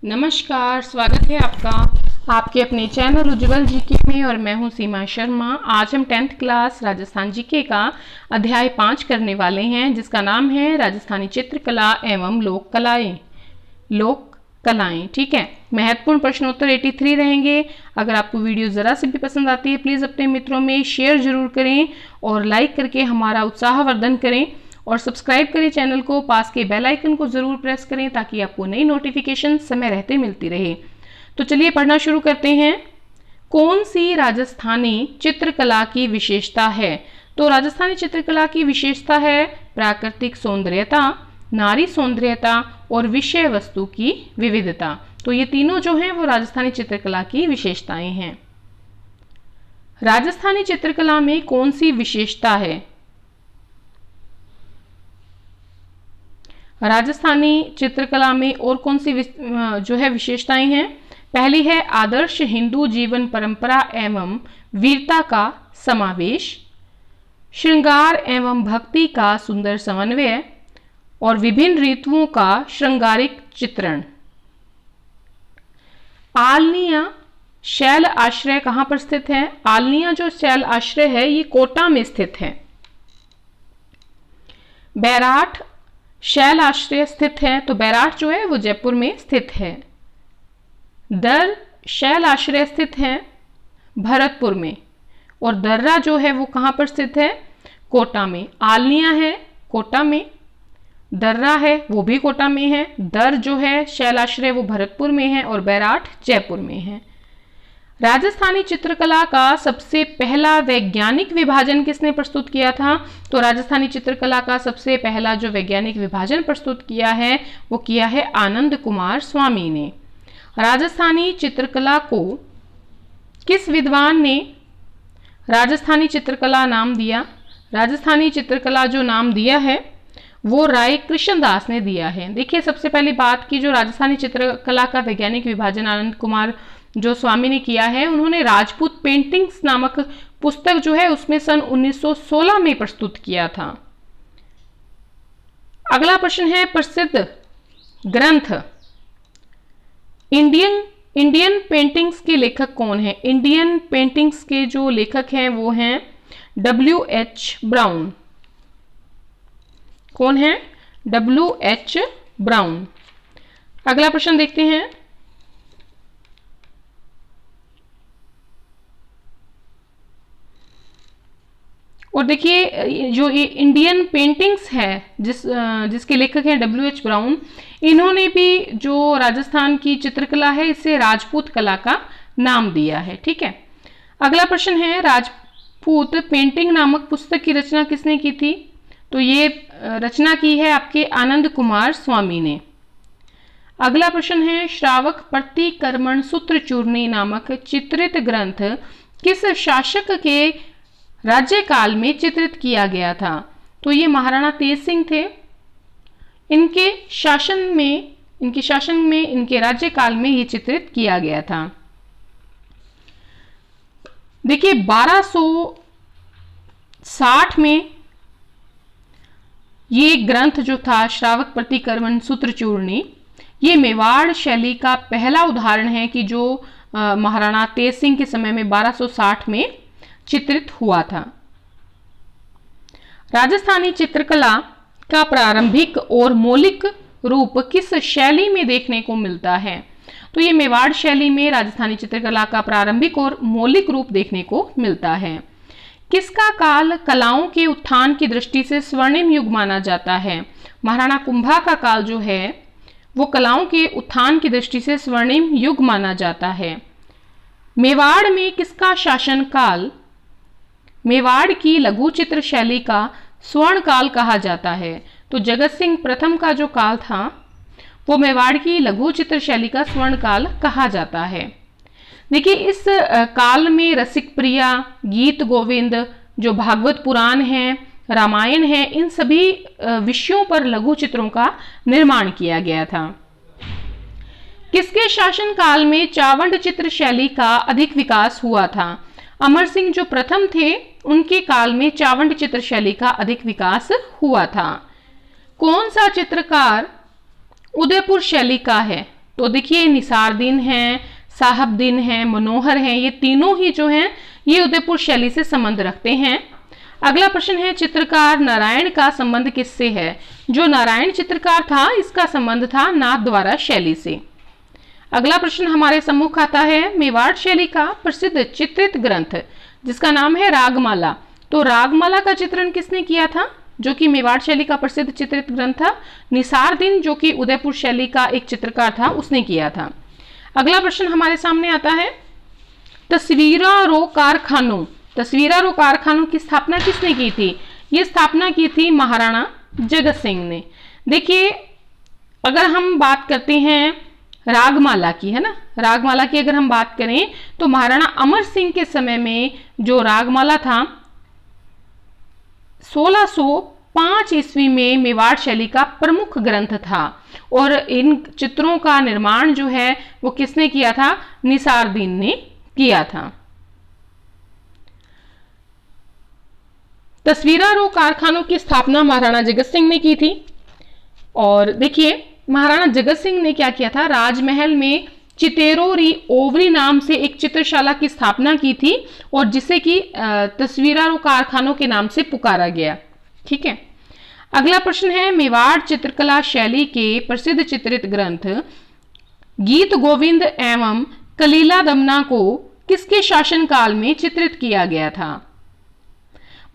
नमस्कार, स्वागत है आपका आपके अपने चैनल उज्ज्वल जीके में। और मैं हूं सीमा शर्मा। आज हम 10th क्लास राजस्थान जीके का अध्याय 5 करने वाले हैं, जिसका नाम है राजस्थानी चित्रकला एवं लोक कलाएं। ठीक है, महत्वपूर्ण प्रश्नोत्तर 83 रहेंगे। अगर आपको वीडियो ज़रा से भी पसंद आती है, प्लीज़ अपने मित्रों में शेयर जरूर करें और लाइक करके हमारा उत्साहवर्धन करें और सब्सक्राइब करें चैनल को। पास के बेल आइकन को जरूर प्रेस करें ताकि आपको नई नोटिफिकेशन समय रहते मिलती रहे। तो चलिए पढ़ना शुरू करते हैं। कौन सी राजस्थानी चित्रकला की विशेषता है? तो राजस्थानी चित्रकला की विशेषता है प्राकृतिक सौंदर्यता, नारी सौंदर्यता और विषय वस्तु की विविधता। तो ये तीनों जो हैं वो राजस्थानी चित्रकला की विशेषताएं हैं। राजस्थानी चित्रकला में कौन सी विशेषता है? राजस्थानी चित्रकला में और कौन सी जो है विशेषताएं हैं? पहली है आदर्श हिंदू जीवन परंपरा एवं वीरता का समावेश, श्रृंगार एवं भक्ति का सुंदर समन्वय और विभिन्न ऋतुओं का श्रृंगारिक चित्रण। आलनिया शैल आश्रय कहां पर स्थित है? आलनिया जो शैल आश्रय है ये कोटा में स्थित है। बैराठ शैल आश्रय स्थित है, तो बैराठ जो है वो जयपुर में स्थित है। दर शैल आश्रय स्थित है भरतपुर में, और दर्रा जो है वो कहां पर स्थित है? कोटा में। आलनिया है कोटा में, दर्रा है वो भी कोटा में है, दर जो है शैल आश्रय वो भरतपुर में है और बैराठ जयपुर में है। राजस्थानी चित्रकला का सबसे पहला वैज्ञानिक विभाजन किसने प्रस्तुत किया था? तो राजस्थानी चित्रकला का सबसे पहला जो वैज्ञानिक विभाजन प्रस्तुत किया है वो किया है आनंद कुमार स्वामी ने। राजस्थानी चित्रकला को किस विद्वान ने राजस्थानी चित्रकला नाम दिया? राजस्थानी चित्रकला जो नाम दिया है वो राय कृष्णदास ने दिया है। देखिए, सबसे पहली बात की जो राजस्थानी चित्रकला का वैज्ञानिक विभाजन आनंद कुमार जो स्वामी ने किया है, उन्होंने राजपूत पेंटिंग्स नामक पुस्तक जो है उसमें सन 1916 में प्रस्तुत किया था। अगला प्रश्न है प्रसिद्ध ग्रंथ इंडियन पेंटिंग्स के लेखक कौन है? इंडियन पेंटिंग्स के जो लेखक हैं वो हैं W.H. ब्राउन। कौन है? W.H. ब्राउन। अगला प्रश्न देखते हैं। और देखिए, जो ये इंडियन पेंटिंग्स है जिसके लेखक हैं W.H. ब्राउन, इन्होंने भी जो राजस्थान की चित्रकला है इसे राजपूत कला का नाम दिया है। ठीक है, अगला प्रश्न है राजपूत पेंटिंग नामक पुस्तक की रचना किसने की थी? तो ये रचना की है आपके आनंद कुमार स्वामी ने। अगला प्रश्न है श्रावक प्रतिकर्मण सूत्र चूर्णी नामक चित्रित ग्रंथ किस शासक के राज्यकाल में चित्रित किया गया था? तो ये महाराणा तेज सिंह थे। इनके शासन में इनके राज्यकाल में ये चित्रित किया गया था। देखिए, 1260 में ये ग्रंथ जो था श्रावक प्रतिकर्मण सूत्र चूर्णी, ये मेवाड़ शैली का पहला उदाहरण है कि जो महाराणा तेज सिंह के समय में 1260 में चित्रित हुआ था। राजस्थानी चित्रकला का प्रारंभिक और मौलिक रूप किस शैली में देखने को मिलता है? तो ये मेवाड़ शैली में राजस्थानी चित्रकला का प्रारंभिक और मौलिक रूप देखने को मिलता है। किसका काल कलाओं के उत्थान की दृष्टि से स्वर्णिम युग माना जाता है? महाराणा कुंभा का काल जो है वो कलाओं के उत्थान की दृष्टि से स्वर्णिम युग माना जाता है। मेवाड़ में किसका शासन काल मेवाड़ की लघु चित्र शैली का स्वर्ण काल कहा जाता है? तो जगत सिंह प्रथम का जो काल था वो मेवाड़ की लघु चित्र शैली का स्वर्ण काल कहा जाता है। देखिए, इस काल में रसिक प्रिया, गीत गोविंद, जो भागवत पुराण है, रामायण है, इन सभी विषयों पर लघु चित्रों का निर्माण किया गया था। किसके शासन काल में चावंड चित्र शैली का अधिक विकास हुआ था? अमर सिंह जो प्रथम थे उनके काल में चावंड चित्र शैली का अधिक विकास हुआ था। कौन सा चित्रकार उदयपुर शैली का है? तो देखिए निसारदीन है, साहबदीन है, मनोहर है, ये तीनों ही जो हैं ये उदयपुर शैली से संबंध रखते हैं। अगला प्रश्न है चित्रकार नारायण का संबंध किससे है? जो नारायण चित्रकार था इसका संबंध था नाथद्वारा शैली से। अगला प्रश्न हमारे सम्मुख आता है मेवाड़ शैली का प्रसिद्ध चित्रित ग्रंथ जिसका नाम है रागमाला। तो रागमाला का चित्रण किसने किया था? जो कि मेवाड़ शैली का प्रसिद्ध चित्रित ग्रंथ था निसारदीन, जो कि उदयपुर शैली का एक चित्रकार था, उसने किया था। अगला प्रश्न हमारे सामने आता है तस्वीरारो कारखानों। तस्वीरारो कारखानों की स्थापना किसने की थी? ये स्थापना की थी महाराणा जगत सिंह ने। देखिए अगर हम बात करते हैं रागमाला की, है ना, रागमाला की अगर हम बात करें तो महाराणा अमर सिंह के समय में जो रागमाला था 1605 ईस्वी में मेवाड़ शैली का प्रमुख ग्रंथ था और इन चित्रों का निर्माण जो है वो किसने किया था? निसारदीन ने किया था। तस्वीरारो कारखानों की स्थापना महाराणा जगत सिंह ने की थी। और देखिए महाराणा जगत सिंह ने क्या किया था? राजमहल में चितेरोरी ओवरी नाम से एक चित्रशाला की स्थापना की थी और जिसे कि तस्वीरारो कारखानों के नाम से पुकारा गया। ठीक है। अगला प्रश्न है मेवाड़ चित्रकला शैली के प्रसिद्ध चित्रित ग्रंथ गीत गोविंद एवं कलीला दमना को किसके शासनकाल में चित्रित किया गया था?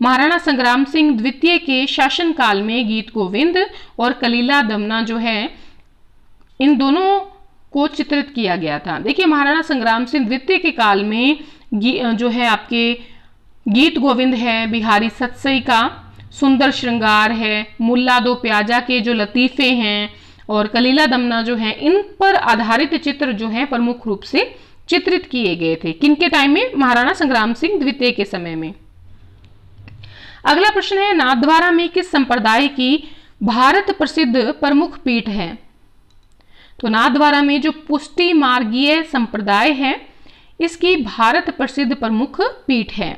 महाराणा संग्राम सिंह द्वितीय के शासनकाल में गीत गोविंद और कलीला दमना जो है इन दोनों को चित्रित किया गया था। देखिए महाराणा संग्राम सिंह द्वितीय के काल में जो है आपके गीत गोविंद है, बिहारी सतसई का सुंदर श्रृंगार है, मुल्ला दो प्याजा के जो लतीफे हैं और कलीला दमना जो है, इन पर आधारित चित्र जो है प्रमुख रूप से चित्रित किए गए थे। किनके टाइम में? महाराणा संग्राम सिंह द्वितीय के समय में। अगला प्रश्न है नाथद्वारा में किस संप्रदाय की भारत प्रसिद्ध प्रमुख पीठ है? तो नाथद्वारा में जो पुष्टि मार्गीय संप्रदाय है इसकी भारत प्रसिद्ध प्रमुख पीठ है।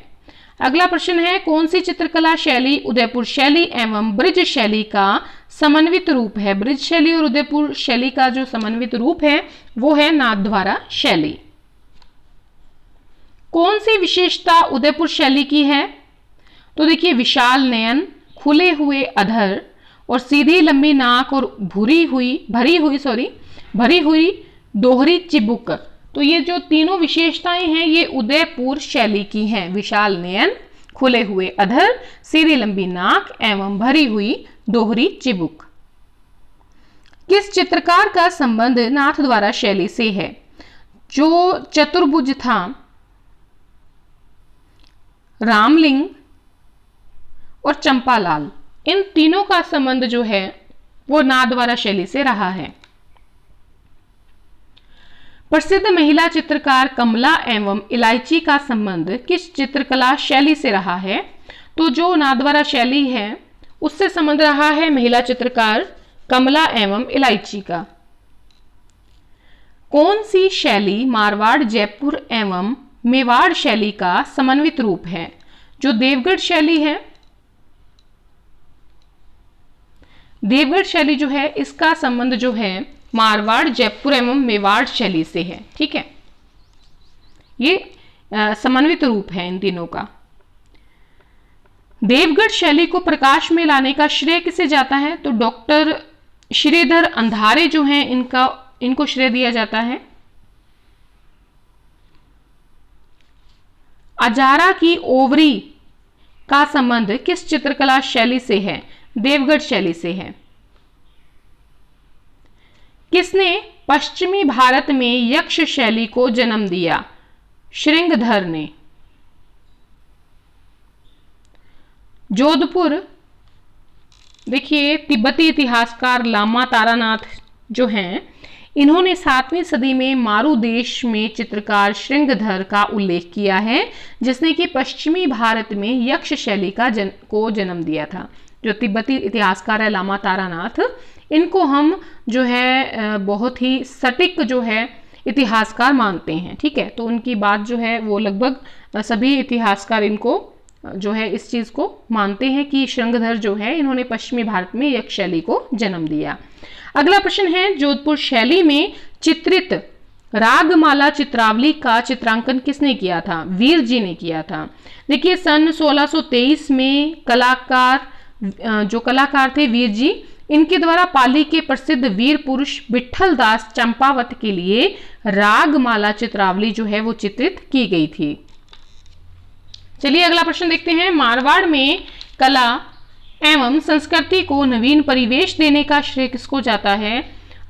अगला प्रश्न है कौन सी चित्रकला शैली उदयपुर शैली एवं ब्रिज शैली का समन्वित रूप है? ब्रिज शैली और उदयपुर शैली का जो समन्वित रूप है वो है नाथद्वारा शैली। कौन सी विशेषता उदयपुर शैली की है? तो देखिए विशाल नयन, खुले हुए अधर और सीधी लंबी नाक और भरी हुई दोहरी चिबुक। तो ये जो तीनों विशेषताएं हैं ये उदयपुर शैली की हैं। विशाल नयन, खुले हुए अधर, सीधी लंबी नाक एवं भरी हुई दोहरी चिबुक। किस चित्रकार का संबंध नाथद्वारा शैली से है? जो चतुर्भुज था रामलिंग और चंपालाल, इन तीनों का संबंध जो है वो नाथद्वारा शैली से रहा है। प्रसिद्ध महिला चित्रकार कमला एवं इलायची का संबंध किस चित्रकला शैली से रहा है? तो जो नाथद्वारा शैली है उससे संबंध रहा है महिला चित्रकार कमला एवं इलायची का। कौन सी शैली मारवाड़, जयपुर एवं मेवाड़ शैली का समन्वित रूप है? जो देवगढ़ शैली है, देवगढ़ शैली जो है इसका संबंध जो है मारवाड़, जयपुर एवं मेवाड़ शैली से है। ठीक है, ये समन्वित रूप है इन तीनों का। देवगढ़ शैली को प्रकाश में लाने का श्रेय किसे जाता है? तो डॉक्टर श्रीधर अंधारे जो हैं इनको श्रेय दिया जाता है। अजारा की ओवरी का संबंध किस चित्रकला शैली से है? देवगढ़ शैली से है। किसने पश्चिमी भारत में यक्ष शैली को जन्म दिया? श्रृंगधर ने। जोधपुर, देखिए तिब्बती इतिहासकार लामा तारानाथ जो हैं इन्होंने 7वीं सदी में मारू देश में चित्रकार श्रृंगधर का उल्लेख किया है जिसने कि पश्चिमी भारत में यक्ष शैली को जन्म दिया था। जो तिब्बती इतिहासकार है लामा तारानाथ, इनको हम जो है बहुत ही सटीक जो है इतिहासकार मानते हैं। ठीक है, तो उनकी बात जो है वो लगभग सभी इतिहासकार इनको जो है इस चीज़ को मानते हैं कि श्रृंगधर जो है इन्होंने पश्चिमी भारत में यक्ष शैली को जन्म दिया। अगला प्रश्न है, जोधपुर शैली में चित्रित रागमाला चित्रावली का चित्रांकन किसने किया था? वीर जी ने किया था। देखिए सन 1623 में जो कलाकार थे वीर जी, इनके द्वारा पाली के प्रसिद्ध वीर पुरुष विठल दास चंपावत के लिए रागमाला चित्रावली जो है वो चित्रित की गई थी। चलिए अगला प्रश्न देखते हैं, मारवाड़ में कला एवं संस्कृति को नवीन परिवेश देने का श्रेय किसको जाता है?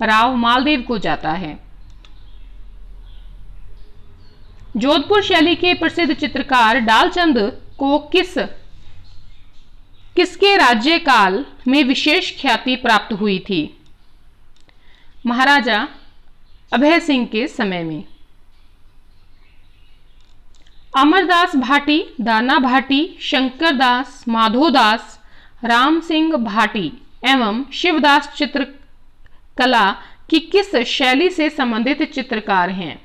राव मालदेव को जाता है। जोधपुर शैली के प्रसिद्ध चित्रकार डालचंद को किसके राज्यकाल में विशेष ख्याति प्राप्त हुई थी? महाराजा अभय सिंह के समय में। अमरदास भाटी, दाना भाटी, शंकर दास, माधोदास, राम सिंह भाटी एवं शिवदास चित्रकला की किस शैली से संबंधित चित्रकार हैं?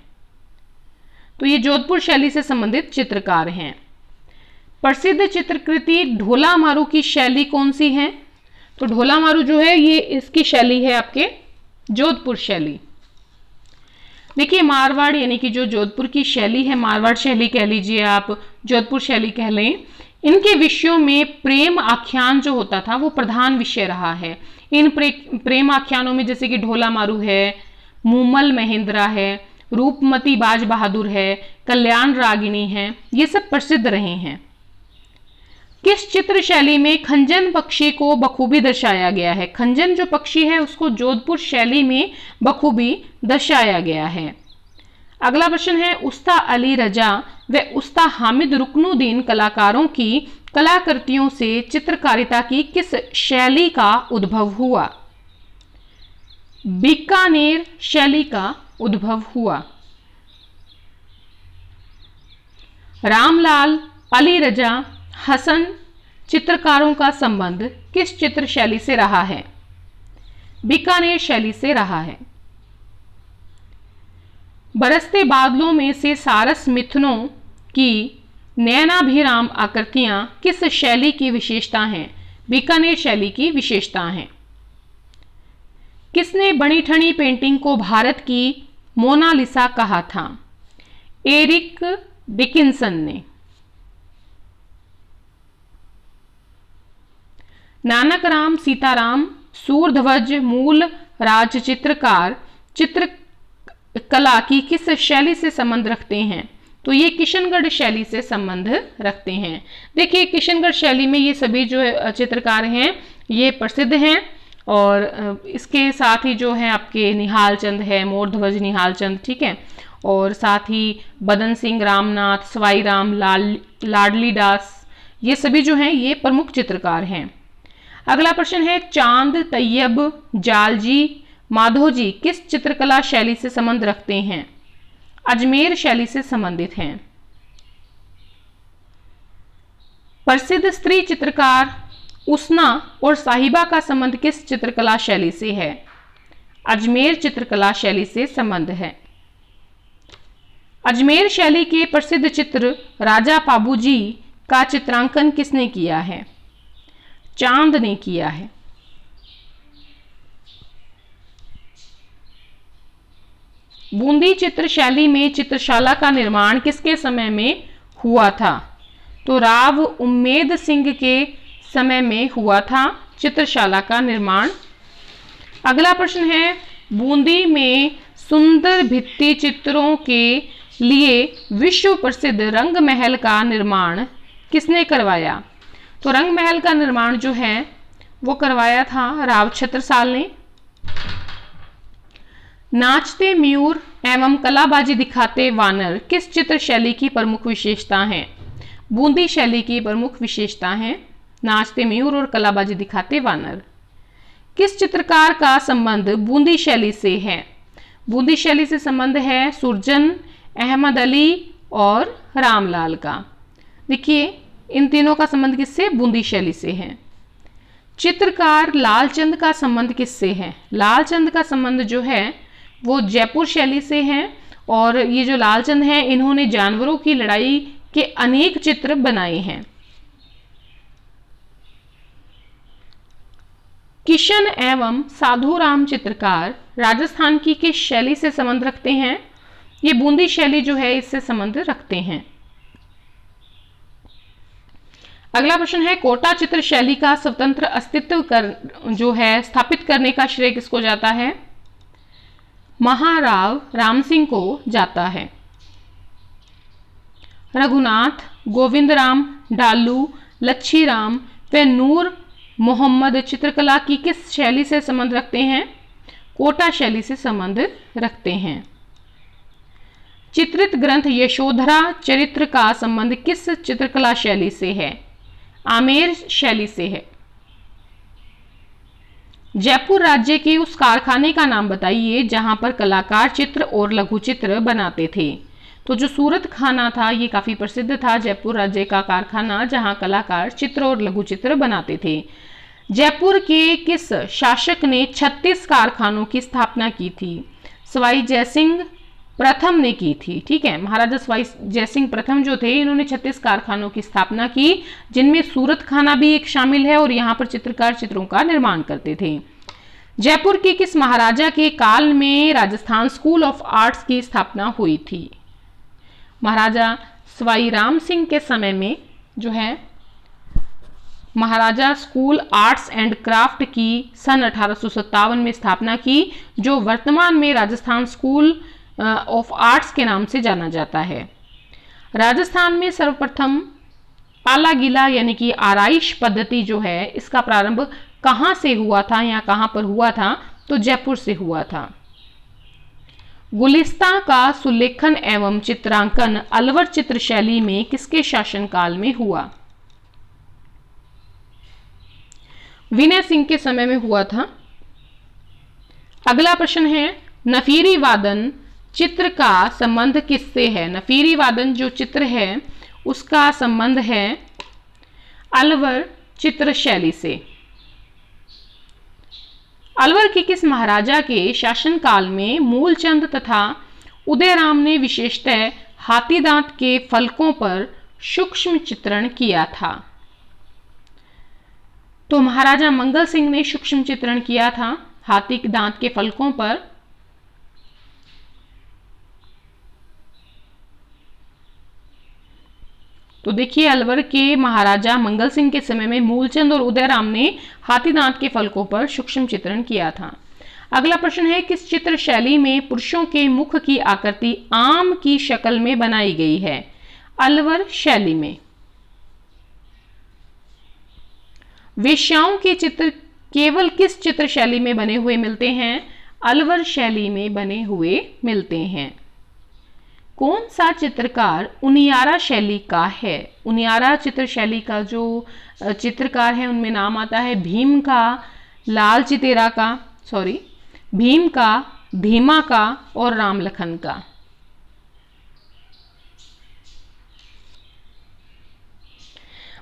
तो ये जोधपुर शैली से संबंधित चित्रकार हैं। प्रसिद्ध चित्रकृति ढोला मारू की शैली कौन सी है? तो ढोला मारू जो है ये इसकी शैली है आपके जोधपुर शैली। देखिए मारवाड़ यानी कि जो जोधपुर की शैली है, मारवाड़ शैली कह लीजिए आप, जोधपुर शैली कह लें, इनके विषयों में प्रेम आख्यान जो होता था वो प्रधान विषय रहा है। इन प्रेम आख्यानों में जैसे कि ढोला मारू है, मूमल महेंद्रा है, रूपमती बाज बहादुर है, कल्याण रागिनी है, ये सब प्रसिद्ध रहे हैं। किस चित्र शैली में खंजन पक्षी को बखूबी दर्शाया गया है? खंजन जो पक्षी है उसको जोधपुर शैली में बखूबी दर्शाया गया है। अगला प्रश्न है, उस्ता अली रजा व उस्ता हामिद रुकनुद्दीन कलाकारों की कलाकृतियों से चित्रकारिता की किस शैली का उद्भव हुआ? बीकानेर शैली का उद्भव हुआ। रामलाल, अली रजा, हसन चित्रकारों का संबंध किस चित्र शैली से रहा है? बीकानेर शैली से रहा है। बरसते बादलों में से सारस मिथुनों की नयनाभिराम आकृतियां किस शैली की विशेषता हैं? बीकानेर शैली की विशेषता हैं। किसने बनी ठनी पेंटिंग को भारत की मोनालिसा कहा था? एरिक डिकिंसन ने। नानक राम सीताराम सूरध्वज मूल राज चित्रकार चित्रकला की किस शैली से संबंध रखते हैं? तो ये किशनगढ़ शैली से संबंध रखते हैं। देखिए किशनगढ़ शैली में ये सभी जो चित्रकार हैं ये प्रसिद्ध हैं, और इसके साथ ही जो है आपके निहाल चंद है, मोरध्वज निहाल चंद, ठीक है, और साथ ही बदन सिंह रामनाथ, सवाई राम लाडली दास, ये सभी जो हैं ये प्रमुख चित्रकार हैं। अगला प्रश्न है, चांद, तैयब, जालजी, माधोजी किस चित्रकला शैली से संबंध रखते हैं? अजमेर शैली से संबंधित हैं। प्रसिद्ध स्त्री चित्रकार उसना और साहिबा का संबंध किस चित्रकला शैली से है? अजमेर चित्रकला शैली से संबंध है। अजमेर शैली के प्रसिद्ध चित्र राजा पाबूजी का चित्रांकन किसने किया है? चांद ने किया है। बूंदी चित्र शैली में चित्रशाला का निर्माण किसके समय में हुआ था? तो राव उम्मेद सिंह के समय में हुआ था चित्रशाला का निर्माण। अगला प्रश्न है, बूंदी में सुंदर भित्ति चित्रों के लिए विश्व प्रसिद्ध रंग महल का निर्माण किसने करवाया? तो रंग महल का निर्माण जो है वो करवाया था राव छत्रसाल ने। नाचते मयूर एवं कलाबाजी दिखाते वानर किस चित्र शैली की प्रमुख विशेषता है? बूंदी शैली की प्रमुख विशेषता है नाचते मयूर और कलाबाजी दिखाते वानर। किस चित्रकार का संबंध बूंदी शैली से है? बूंदी शैली से संबंध है सुरजन, अहमद अली और रामलाल का। देखिए इन तीनों का संबंध किससे? बूंदी शैली से है। चित्रकार लालचंद का संबंध किससे है? लालचंद का संबंध जो है वो जयपुर शैली से है, और ये जो लालचंद हैं इन्होंने जानवरों की लड़ाई के अनेक चित्र बनाए हैं। किशन एवं साधुराम चित्रकार राजस्थान की किस शैली से संबंध रखते हैं? ये बूंदी शैली जो है इससे संबंध रखते हैं। अगला प्रश्न है, कोटा चित्र शैली का स्वतंत्र अस्तित्व जो है स्थापित करने का श्रेय किसको जाता है? महाराव रामसिंह को जाता है। रघुनाथ, गोविंदराम, डालू, लच्छीराम व नूर मोहम्मद चित्रकला की किस शैली से संबंध रखते हैं? कोटा शैली से संबंध रखते हैं। चित्रित ग्रंथ यशोधरा चरित्र का संबंध किस चित्रकला शैली से है? आमेर शैली से है। जयपुर राज्य के उस कारखाने का नाम बताइए जहां पर कलाकार चित्र और लघु चित्र बनाते थे। तो जो सूरत खाना था ये काफी प्रसिद्ध था, जयपुर राज्य का कारखाना जहां कलाकार चित्र और लघु चित्र बनाते थे। जयपुर के किस शासक ने 36 कारखानों की स्थापना की थी? सवाई जयसिंह प्रथम ने की थी। ठीक है, महाराजा सवाई जयसिंह प्रथम जो थे इन्होंने 36 कारखानों की स्थापना की, जिनमें सूरत खाना भी एक शामिल है और यहाँ पर चित्रकार चित्रों का निर्माण करते थे। जयपुर के किस महाराजा के काल में राजस्थान स्कूल ऑफ आर्ट्स की स्थापना हुई थी? महाराजा सवाई राम सिंह के समय में जो है महाराजा स्कूल आर्ट्स एंड क्राफ्ट की सन 1857 में स्थापना की, जो वर्तमान में राजस्थान स्कूल ऑफ आर्ट्स के नाम से जाना जाता है। राजस्थान में सर्वप्रथम पाला गीला यानी कि आराइश पद्धति जो है इसका प्रारंभ कहाँ से हुआ था या कहाँ पर हुआ था? तो जयपुर से हुआ था। गुलिस्ता का सुलेखन एवं चित्रांकन अलवर चित्र शैली में किसके शासनकाल में हुआ? विनय सिंह के समय में हुआ था। अगला प्रश्न है, नफीरी वादन चित्र का संबंध किससे है? नफीरी वादन जो चित्र है उसका संबंध है अलवर चित्र शैली से। अलवर के किस महाराजा के शासनकाल में मूलचंद तथा उदयराम ने विशेषतः हाथी दांत के फलकों पर सूक्ष्म चित्रण किया था? तो महाराजा मंगल सिंह ने सूक्ष्म चित्रण किया था हाथी के दांत के फलकों पर। तो देखिए, अलवर के महाराजा मंगल सिंह के समय में मूलचंद और उदयराम ने हाथी दांत के फलकों पर सूक्ष्म चित्रण किया था। अगला प्रश्न है, किस चित्र शैली में पुरुषों के मुख की आकृति आम की शक्ल में बनाई गई है? अलवर शैली में। वेश्याओं के चित्र केवल किस चित्र शैली में बने हुए मिलते हैं? अलवर शैली में बने हुए मिलते हैं। कौन सा चित्रकार उनियारा शैली का है? उनियारा चित्र शैली का जो चित्रकार है उनमें नाम आता है भीम का, लाल चितेरा का, भीम का, भीमा का और राम लखन का।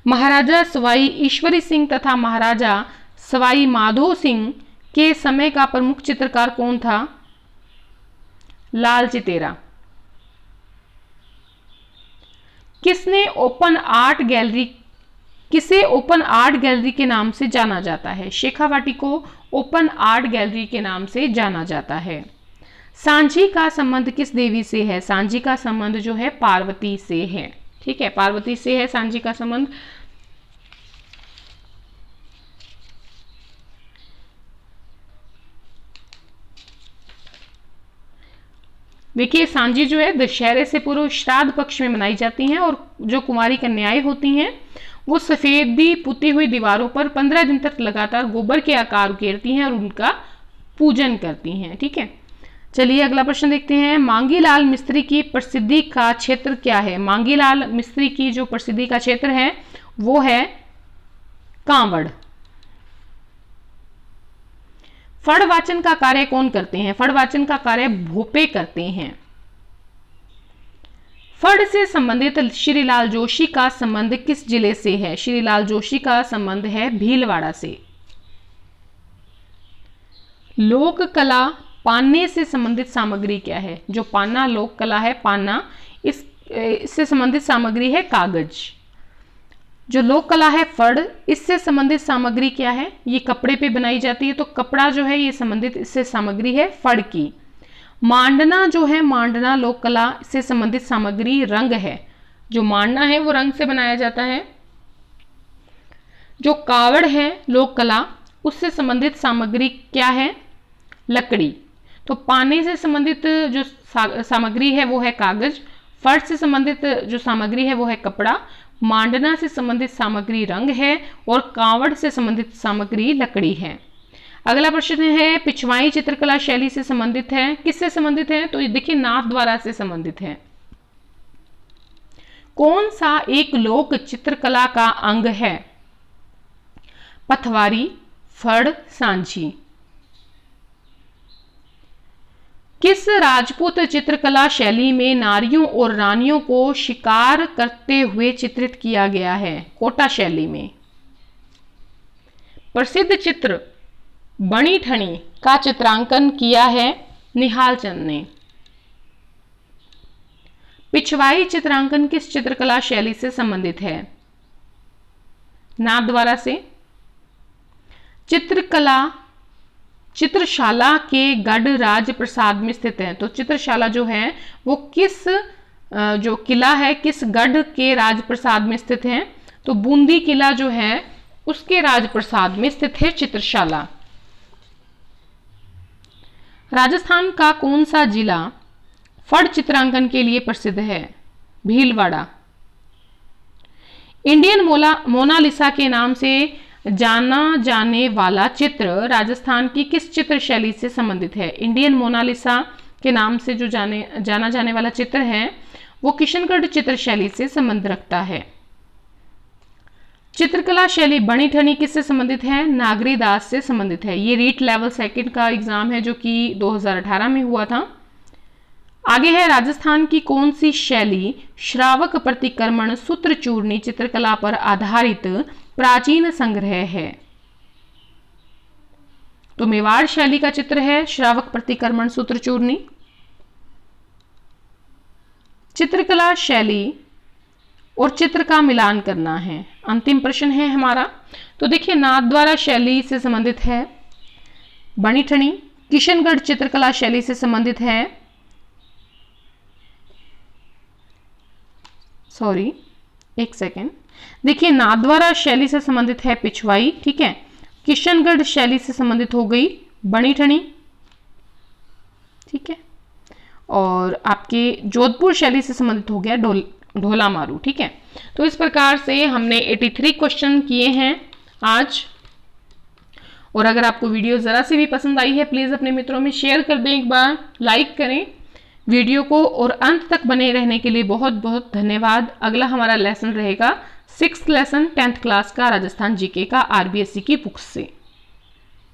महाराजा सवाई ईश्वरी सिंह तथा महाराजा सवाई माधो सिंह के समय का प्रमुख चित्रकार कौन था? लाल चितेरा। किसे ओपन आर्ट गैलरी के नाम से जाना जाता है? शेखावाटी को ओपन आर्ट गैलरी के नाम से जाना जाता है। सांझी का संबंध किस देवी से है? सांझी का संबंध जो है पार्वती से है। ठीक है, पार्वती से है सांझी का संबंध। देखिए, सांझी जो है दशहरे से पूर्व श्राद्ध पक्ष में मनाई जाती हैं और जो कुमारी कन्याएं होती हैं वो सफेदी पुती हुई दीवारों पर 15 दिन तक लगातार गोबर के आकार उकेरती हैं और उनका पूजन करती हैं। ठीक है, चलिए अगला प्रश्न देखते हैं। मांगीलाल मिस्त्री की प्रसिद्धि का क्षेत्र क्या है? मांगीलाल मिस्त्री की जो प्रसिद्धि का क्षेत्र है वो है कांवड़। फड़ वाचन का कार्य कौन करते हैं? फड़ वाचन का कार्य भोपे करते हैं। फड़ से संबंधित श्रीलाल जोशी का संबंध किस जिले से है? श्रीलाल जोशी का संबंध है भीलवाड़ा से। लोक कला पान्ने से संबंधित सामग्री क्या है? जो पान्ना लोक कला है, पान्ना, इससे संबंधित सामग्री है कागज। जो लोक कला है फड़, इससे संबंधित सामग्री क्या है, ये कपड़े पे बनाई जाती है, तो कपड़ा जो है ये संबंधित इससे सामग्री है फड़ की। मांडना जो है, मांडना लोक कला से संबंधित सामग्री रंग है, जो मांडना है वो रंग से बनाया जाता है। जो कावड़ है लोक कला, उससे संबंधित सामग्री क्या है, लकड़ी। तो पाने से संबंधित जो सामग्री है वो है कागज, फर्श से संबंधित जो सामग्री है वो है कपड़ा, मांडना से संबंधित सामग्री रंग है और कावड़ से संबंधित सामग्री लकड़ी है। अगला प्रश्न है पिछवाई चित्रकला शैली से संबंधित है, किससे संबंधित है, तो ये देखिए नाथ द्वारा से संबंधित है। कौन सा एक लोक चित्रकला का अंग है, पथवारी, फड़, सांझी। किस राजपूत चित्रकला शैली में नारियों और रानियों को शिकार करते हुए चित्रित किया गया है, कोटा शैली में। प्रसिद्ध चित्र बणी ठनी का चित्रांकन किया है निहाल चंद ने। पिछवाई चित्रांकन किस चित्रकला शैली से संबंधित है, नाथ द्वारा से। चित्रकला चित्रशाला के गढ़ राज प्रसाद में स्थित है, तो चित्रशाला जो है वो किस जो किला है किस गढ़ के राज प्रसाद में स्थित है, तो बूंदी किला जो है उसके राज प्रसाद में स्थित है चित्रशाला। राजस्थान का कौन सा जिला फड़ चित्रांकन के लिए प्रसिद्ध है, भीलवाड़ा। इंडियन मोनालिसा के नाम से जाना जाने वाला चित्र राजस्थान की किस चित्र शैली से संबंधित है, इंडियन मोनालिसा के नाम से जो जाना जाने वाला चित्र है वो किशनगढ़ चित्र शैली से संबंध रखता है। चित्रकला शैली बणी ठनी किससे संबंधित है, नागरी दास से संबंधित है। ये रीट लेवल सेकंड का एग्जाम है जो कि 2018 में हुआ था। आगे है राजस्थान की कौन सी शैली श्रावक प्रतिक्रमण सूत्रचूर्णी चित्रकला पर आधारित प्राचीन संग्रह है, तो मेवाड़ शैली का चित्र है श्रावक प्रतिक्रमण सूत्रचूर्णी। चित्रकला शैली और चित्र का मिलान करना है, अंतिम प्रश्न है हमारा। तो देखिए नाथ द्वारा शैली से संबंधित है बणी ठनी, किशनगढ़ चित्रकला शैली से संबंधित है, सॉरी एक सेकेंड, देखिए नाथ द्वारा शैली से संबंधित है पिछवाई, ठीक है। किशनगढ़ शैली से संबंधित हो गई बणी ठनी, ठीक है। और आपके जोधपुर शैली से संबंधित हो गया ढोला मारू, ठीक है। तो इस प्रकार से हमने 83 क्वेश्चन किए हैं आज। और अगर आपको वीडियो जरा से भी पसंद आई है प्लीज अपने मित्रों में शेयर कर दें, एक बार लाइक करें वीडियो को, और अंत तक बने रहने के लिए बहुत बहुत धन्यवाद। अगला हमारा लेसन रहेगा 6th लेसन 10th क्लास का राजस्थान जीके का आरबीएससी की बुक्स से।